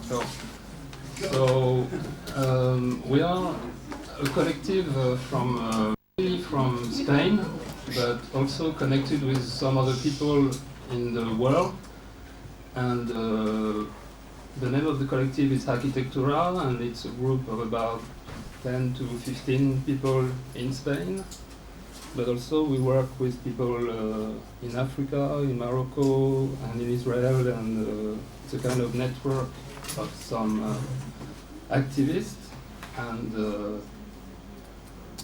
So, so we are a collective from Spain, but also connected with some other people in the world. And the name of the collective is Arquitectural, and it's a group of about 10 to 15 people in Spain. But also we work with people in Africa, in Morocco, and in Israel, and it's a kind of network of some activists. And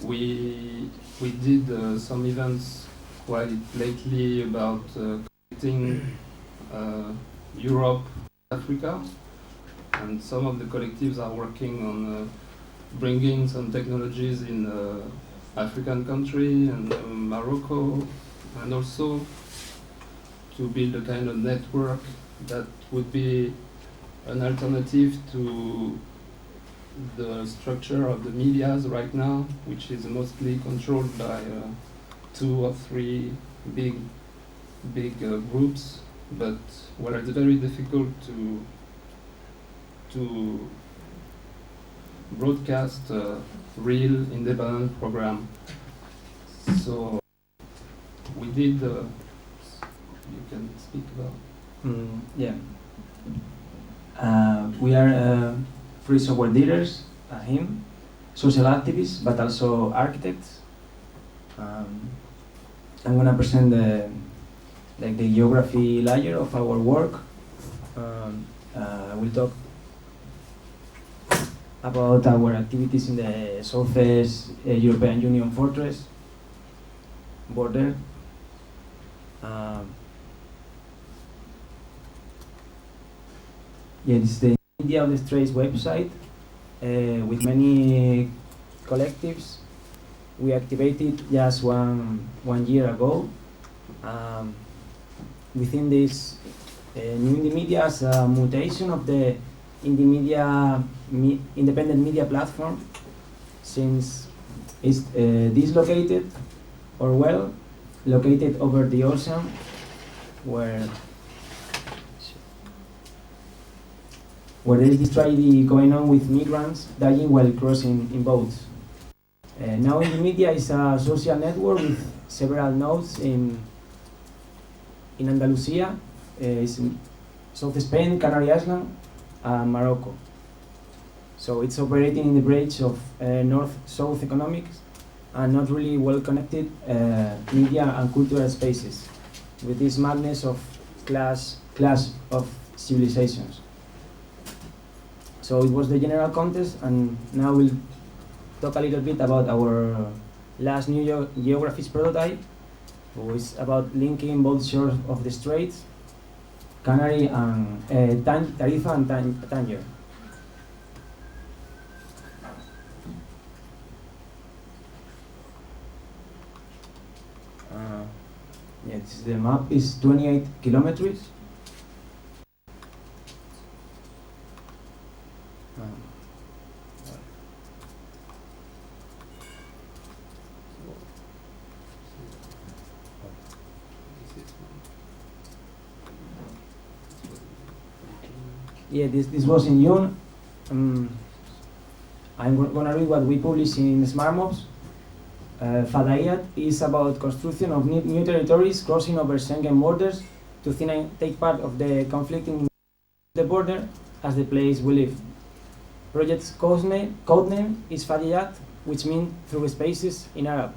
we did some events quite lately about connecting Europe, Africa, and some of the collectives are working on bringing some technologies in African country and Morocco, and also to build a kind of network that would be an alternative to the structure of the medias right now, which is mostly controlled by 2 or 3 big groups, but where it's very difficult to broadcast a real independent program. So we did. You can speak about. Yeah. We are free software dealers, him, social activists, but also architects. I'm gonna present the geography layer of our work. We'll talk about our activities in the Southwest European Union fortress border. Yeah, this is the India of the Straits website with many collectives. We activated just one year ago. Within this new indie media as a mutation of the indie media independent media platform, since it's dislocated or well located over the ocean, where there is this tragedy going on with migrants dying while crossing in boats. Now indie media is a social network with several nodes in Andalusia, South Spain, Canary Island, Morocco. So it's operating in the bridge of north-south economics and not really well-connected media and cultural spaces, with this madness of clash of civilizations. So it was the general context, and now we'll talk a little bit about our last new geographies prototype, which is about linking both shores of the straits, Canary and Tarifa and Tangier. Yeah, the map is 28 kilometers. Yeah, this was in June. I'm gonna read what we published in Smart Mobs. Fadayat is about construction of new territories crossing over Schengen borders to take part of the conflicting the border as the place we live. Project's codename is Fadayat, which means through spaces in Arab.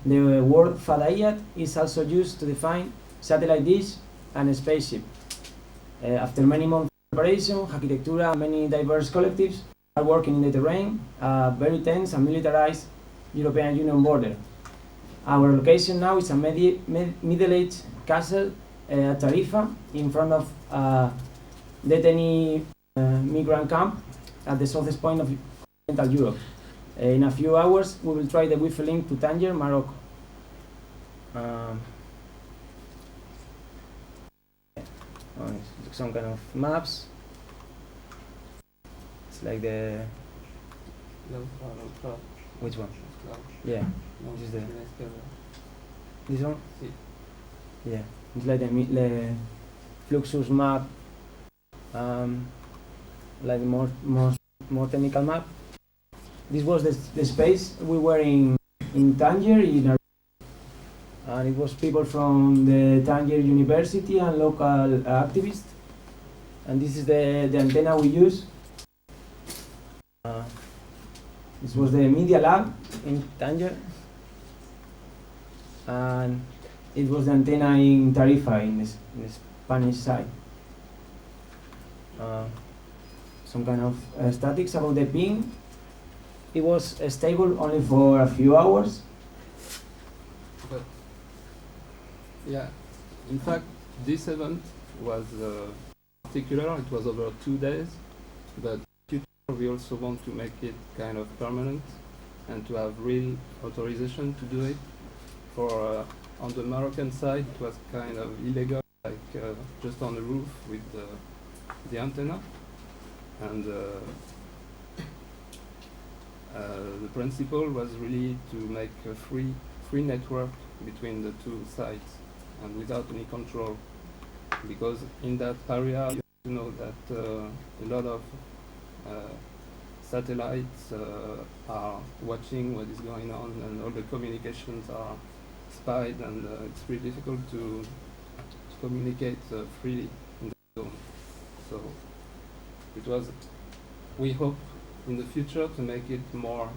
The word Fadayat is also used to define satellite dish and spaceship. After many months of preparation, Arquitectura and many diverse collectives are working in the terrain, very tense and militarized European Union border. Our location now is a middle-aged castle at Tarifa in front of detainee migrant camp at the southest point of Central Europe. In a few hours, we will try the Wi-Fi link to Tangier, Morocco. Some kind of maps. It's like the... Which one? Yeah, this is this one? Yeah, it's like the Fluxus map. like more technical map. This was the space we were in Tangier, and it was people from the Tangier University and local activists. And this is the antenna we use. This was the media lab in Tangier, and it was the antenna in Tarifa in the Spanish side. Some kind of statics about the ping. It was stable only for a few hours. But yeah, in fact, this event was particular. It was over 2 days, but in future we also want to make it kind of permanent and to have real authorization to do it. For on the Moroccan side, it was kind of illegal, like just on the roof with the antenna, and the principle was really to make a free network between the two sites and without any control, because in that area you have to know that a lot of satellites are watching what is going on, and all the communications are spied, and it's really difficult to communicate freely in the zone. So it was, we hope in the future to make it more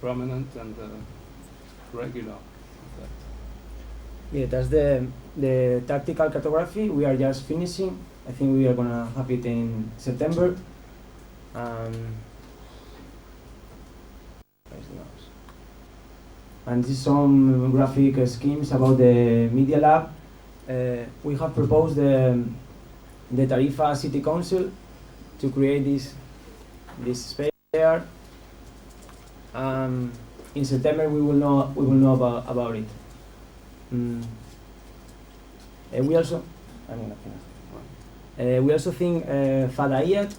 permanent and regular. Yeah, that's the tactical cartography. We are just finishing. I think we are gonna have it in September. And this is some graphic schemes about the Media Lab. We have proposed the Tarifa City Council to create this space there. In September we will know about it. We also think Fadaiyat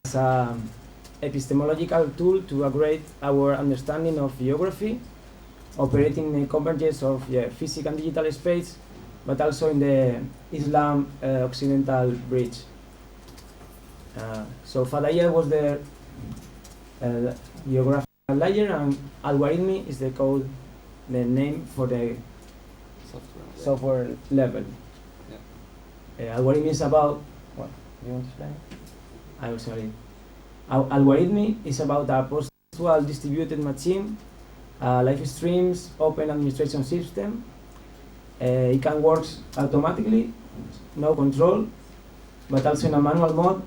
as an epistemological tool to upgrade our understanding of geography, operating in the convergence of physical and digital space, but also in the Islam Occidental bridge. So Fadaiyat was the geographical layer, and Al-jwarizmi is the name for the software level. Yeah. Al-jwarizmi is about what? Do you want to explain? I will say it. Al-jwarizmi is about a post-textual distributed machine, live streams, open administration system. It can work automatically, no control, but also in a manual mode.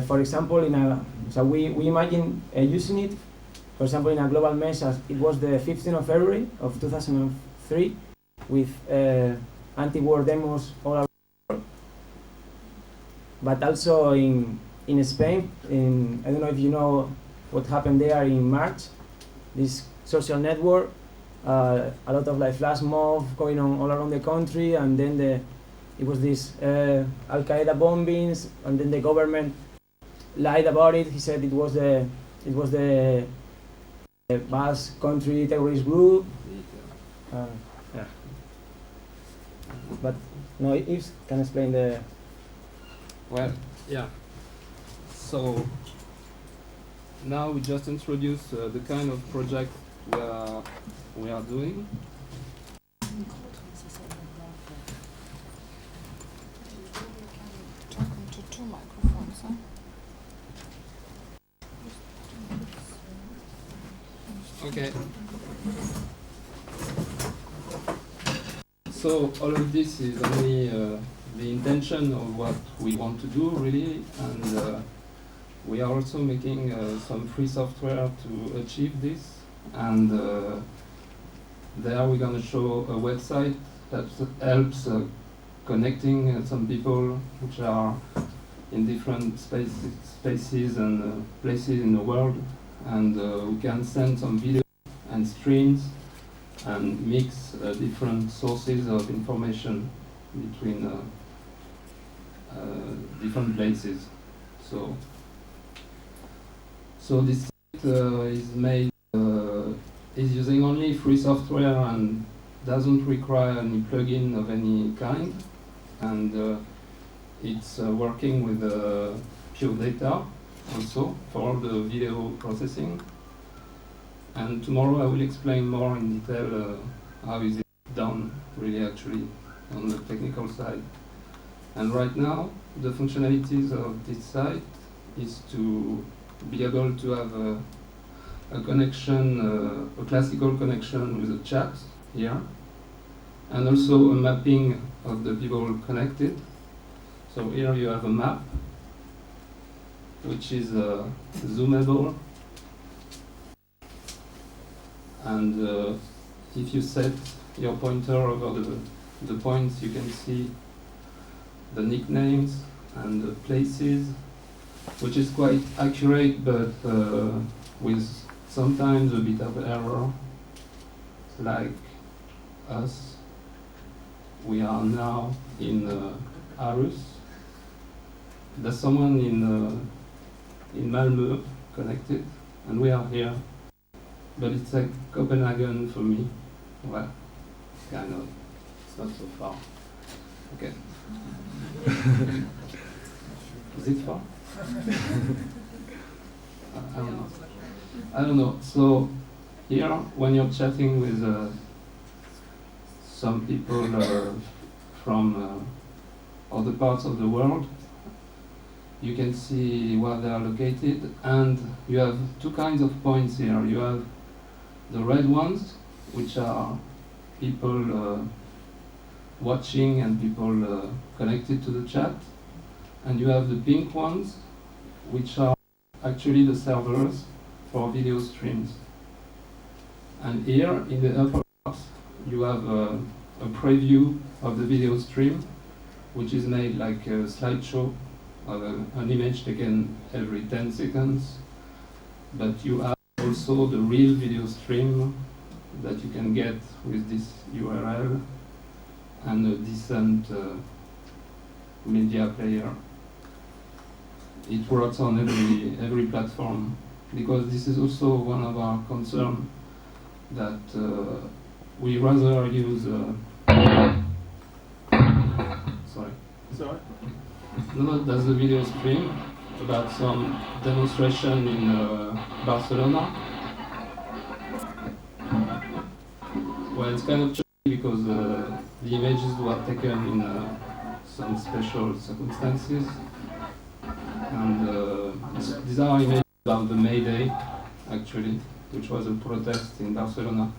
For example, we imagine using it. For example, in a global mesh, as it was the 15th of February of 2003, with anti-war demos all around the world. But also in Spain, I don't know if you know what happened there in March, this social network, a lot of flash mob going on all around the country, and then it was this Al-Qaeda bombings, and then the government lied about it. He said it was the Basque country terrorist group. Yeah. But no, Yves can explain the. Well, yeah. So now we just introduce the kind of project we are doing. Talk into two microphones, huh? Okay. So all of this is only the intention of what we want to do, really, and we are also making some free software to achieve this. And there we're going to show a website that helps connecting some people which are in different spaces and places in the world, and we can send some videos and streams and mix different sources of information between different places. So this site is using only free software and doesn't require any plugin of any kind, and it's working with pure data also for all the video processing. And tomorrow I will explain more in detail how is it done really actually on the technical side. And right now the functionalities of this site is to be able to have a connection, a classical connection with a chat here, and also a mapping of the people connected. So here you have a map which is zoomable, and if you set your pointer over the points, you can see the nicknames and the places, which is quite accurate, but with sometimes a bit of error. Like us, we are now in Aarhus. There's someone in Malmö connected, and we are here. But it's like Copenhagen for me. Well, kind of. It's not so far. Okay. Is it far? I don't know. So here, when you're chatting with some people from other parts of the world, you can see where they are located, and you have two kinds of points here. You have the red ones, which are people watching and people connected to the chat, and you have the pink ones, which are actually the servers for video streams. And here in the upper part, you have a preview of the video stream, which is made like a slideshow of an image taken every 10 seconds. But you have also the real video stream that you can get with this URL and a decent media player. It works on every platform, because this is also one of our concerns, that we rather use sorry. Sorry? No, that's the video stream about some demonstration in Barcelona. Well, it's kind of tricky because the images were taken in some special circumstances, and these are images about the May Day, actually, which was a protest in Barcelona.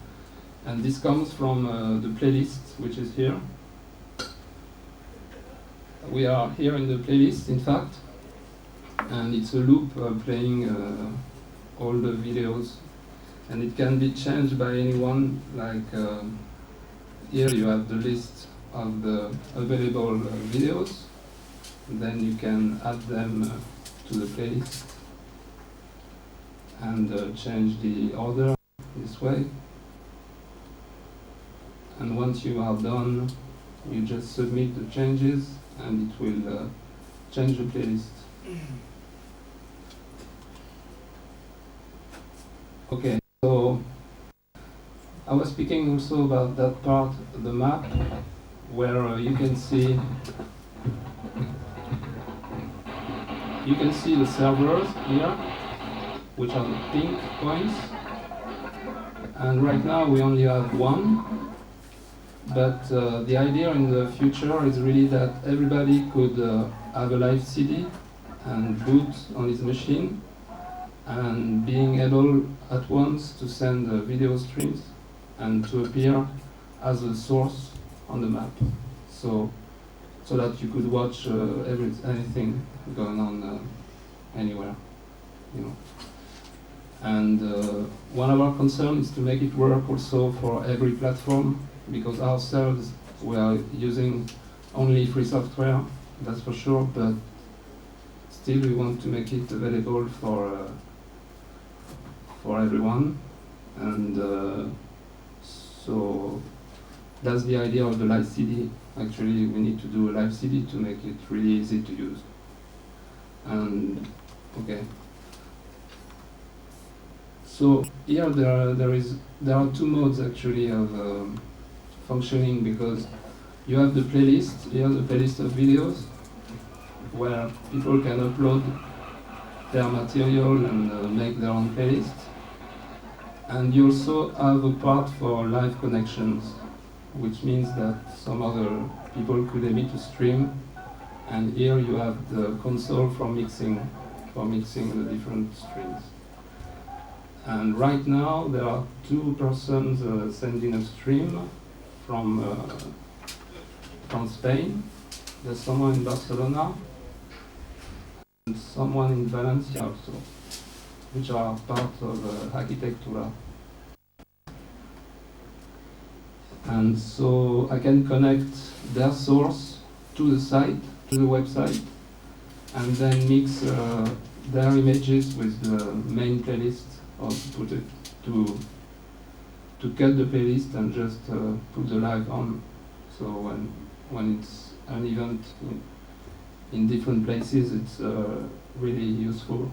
And this comes from the playlist, which is here. We are here in the playlist, in fact, and it's a loop playing all the videos, and it can be changed by anyone. Like here you have the list of the available videos, then you can add them to the playlist and change the order this way. And once you are done, you just submit the changes and it will change the playlist. Okay, so I was speaking also about that part of the map where you can see the servers here, which are the pink points. And right now we only have one. But the idea in the future is really that everybody could have a live CD and boot on his machine, and being able at once to send video streams and to appear as a source on the map, so that you could watch anything going on anywhere, you know. And one of our concerns is to make it work also for every platform, because ourselves we are using only free software, that's for sure, but still we want to make it available for everyone. And so that's the idea of the live CD. Actually, we need to do a live CD to make it really easy to use. And okay. So here there are two modes actually of functioning, because you have the playlist, here the playlist of videos, where people can upload their material and make their own playlist. And you also have a part for live connections, which means that some other people could able to stream, and here you have the console for mixing the different streams. And right now there are two persons sending a stream from Spain. There's someone in Barcelona and someone in Valencia also, which are part of Arquitectura. And so I can connect their source to the site, to the website, and then mix their images with the main playlist, or put it to cut the playlist and just put the live on. So when it's an event in different places, it's really useful.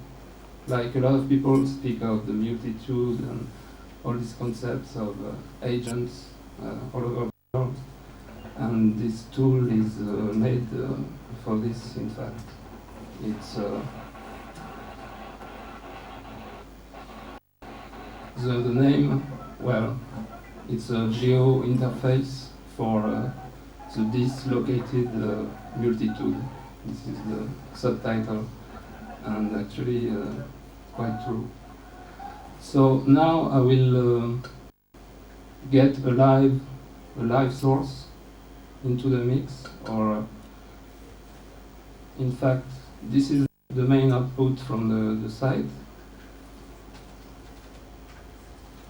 Like a lot of people speak of the multitude and all these concepts of agents all over the world, and this tool is made for this. In fact, it's the name. Well, it's a geo interface for the dislocated multitude. This is the subtitle, and actually quite true. So now I will get a live source into the mix, or in fact this is the main output from the site,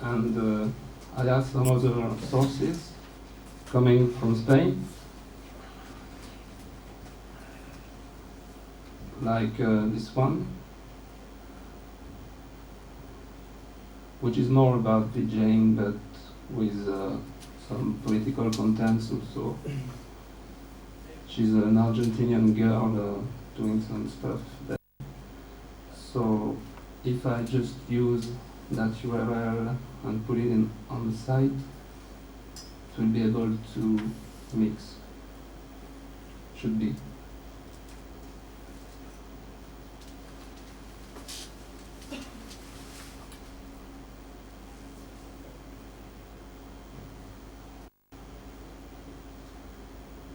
and I have some other sources coming from Spain, like this one, which is more about DJing but with some political contents also. She's an Argentinian girl doing some stuff there. So if I just use that URL and put it on the site, it will be able to mix. Should be.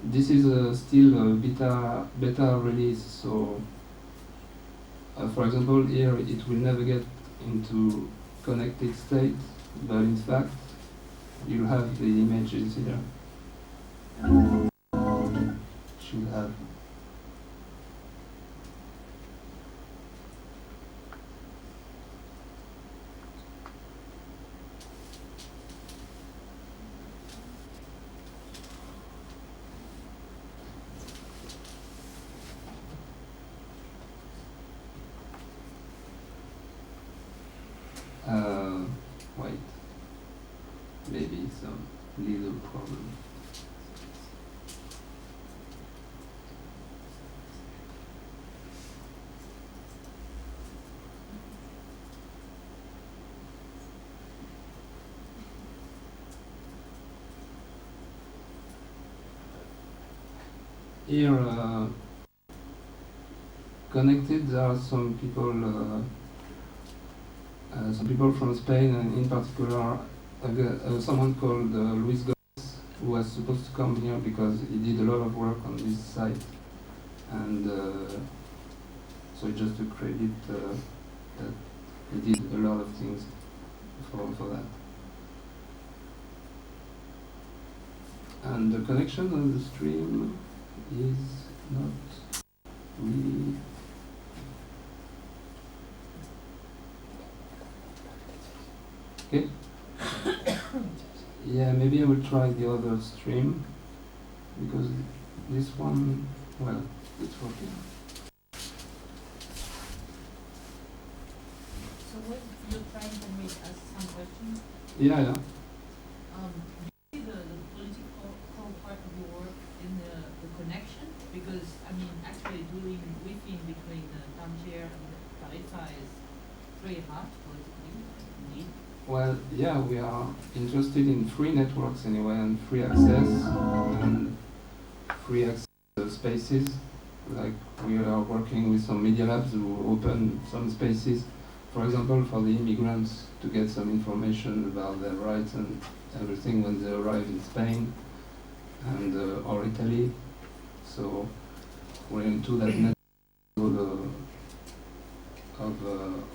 This is still a beta release, so for example here it will never get into connected state, but in fact you have the images here. Should have. Wait, maybe some little problem. Here, connected, there are some people from Spain, and in particular someone called Luis Gollum, who was supposed to come here because he did a lot of work on this site, and so just to credit that he did a lot of things for that. And the connection on the stream is not really. Okay. Yeah, maybe I will try the other stream, because this one, well, it's working. So what you're trying to make us some questions? Yeah. Do you see the political part of your work in the connection? Because, I mean, actually doing Wi-Fi between Tangier and Tarifa is very hard politically, indeed. Well, yeah, we are interested in free networks anyway, and free access spaces. Like we are working with some media labs who open some spaces, for example, for the immigrants to get some information about their rights and everything when they arrive in Spain and or Italy. So we're into that net of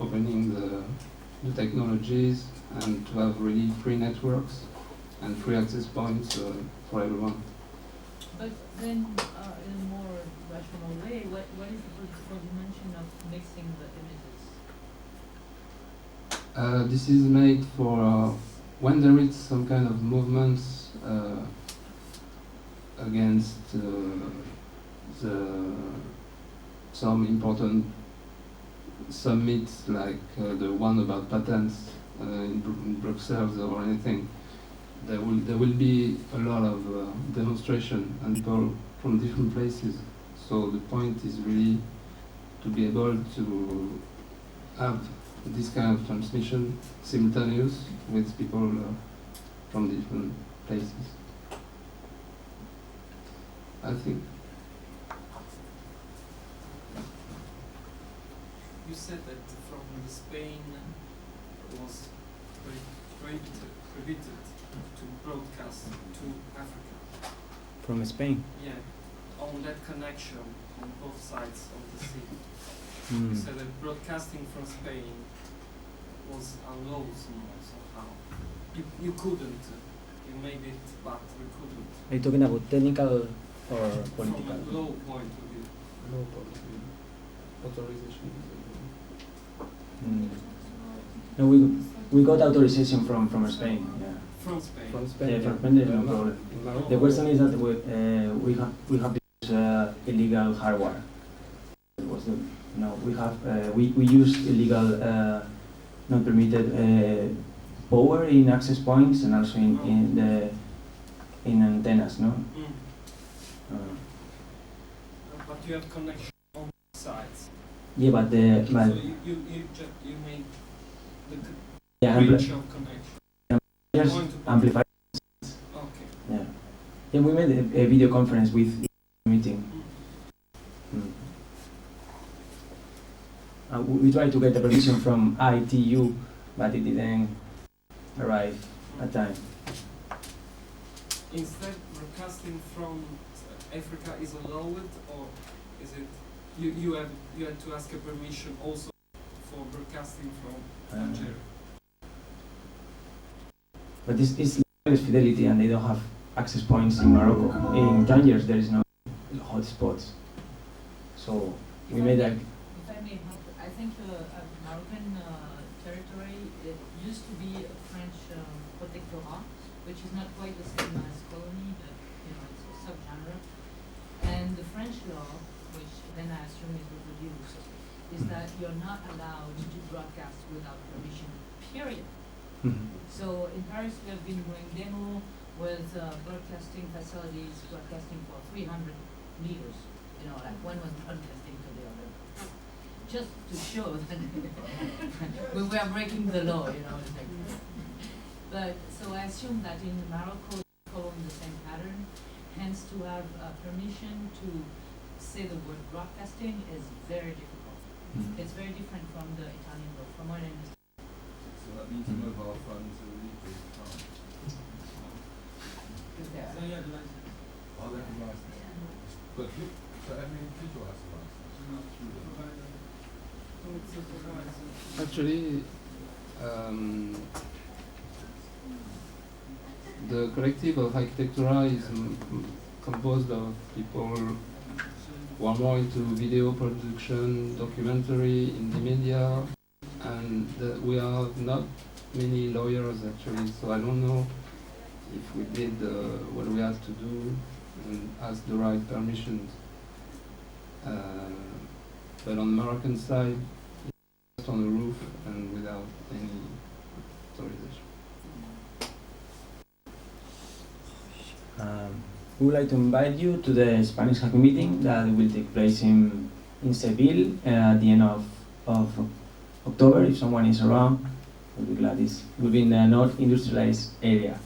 opening the technologies and to have really free networks and free access points for everyone. But then, in a more rational way, what is the political dimension of mixing the images? This is made for when there is some kind of movements against some important summits like the one about patents in Brussels or anything. There will be a lot of demonstration and people from different places. So the point is really to be able to have this kind of transmission simultaneous with people from different places. I think. You said that from Spain was prohibited to broadcast to Africa. From Spain? Yeah, on that connection on both sides of the sea. You said that broadcasting from Spain was allowed somehow. You couldn't. You made it, but you couldn't. Are you talking about technical or political? From a law point of view. No policy. Authorization. No, we got authorization from Spain. Yeah. From Spain. From Spain. Yeah, from Spain there's no problem. The question is that we have this illegal hardware. It was we use illegal non-permitted power in access points and also in antennas, no? But you have connection on both sides. Yeah, but So you made the bridge of connection. just Point to point. amplify. Okay. Yeah. Yeah, we made a video conference with meeting. We tried to get the permission from ITU, but it didn't arrive at time. Instead, broadcasting from Africa is allowed, or is it you had to ask a permission also for broadcasting from Algeria? But this is fidelity, and they don't have access points in Morocco. In Tangiers, there is no hotspots. So we made that. If I may help, I think Moroccan territory, it used to be a French protectorate, which is not quite the same as colony, but it's a subgenre. And the French law, which then I assume is reproduced, is that you're not allowed to broadcast without permission, period. So in Paris, we have been doing demo with broadcasting facilities, broadcasting for 300 meters. Like one was broadcasting to the other, just to show that we were breaking the law. But so I assume that in Morocco, following the same pattern, hence to have permission to say the word broadcasting is very difficult. It's very different from the Italian law, from what I understand. So that means mobile phones are illegal. Is there. So yeah, the license. Are they licensed? But so every individual has a license, not through them. Actually, the collective of Architectura is composed of people who are more into video production, documentary, indie media, and we are not many lawyers actually, so I don't know if we did what we had to do and ask the right permissions. But on the Moroccan side, it's just on the roof and without any authorization. We would like to invite you to the Spanish Hack meeting that will take place in Seville at the end of October. If someone is around, we'll be glad. It will be in the North Industrialized area.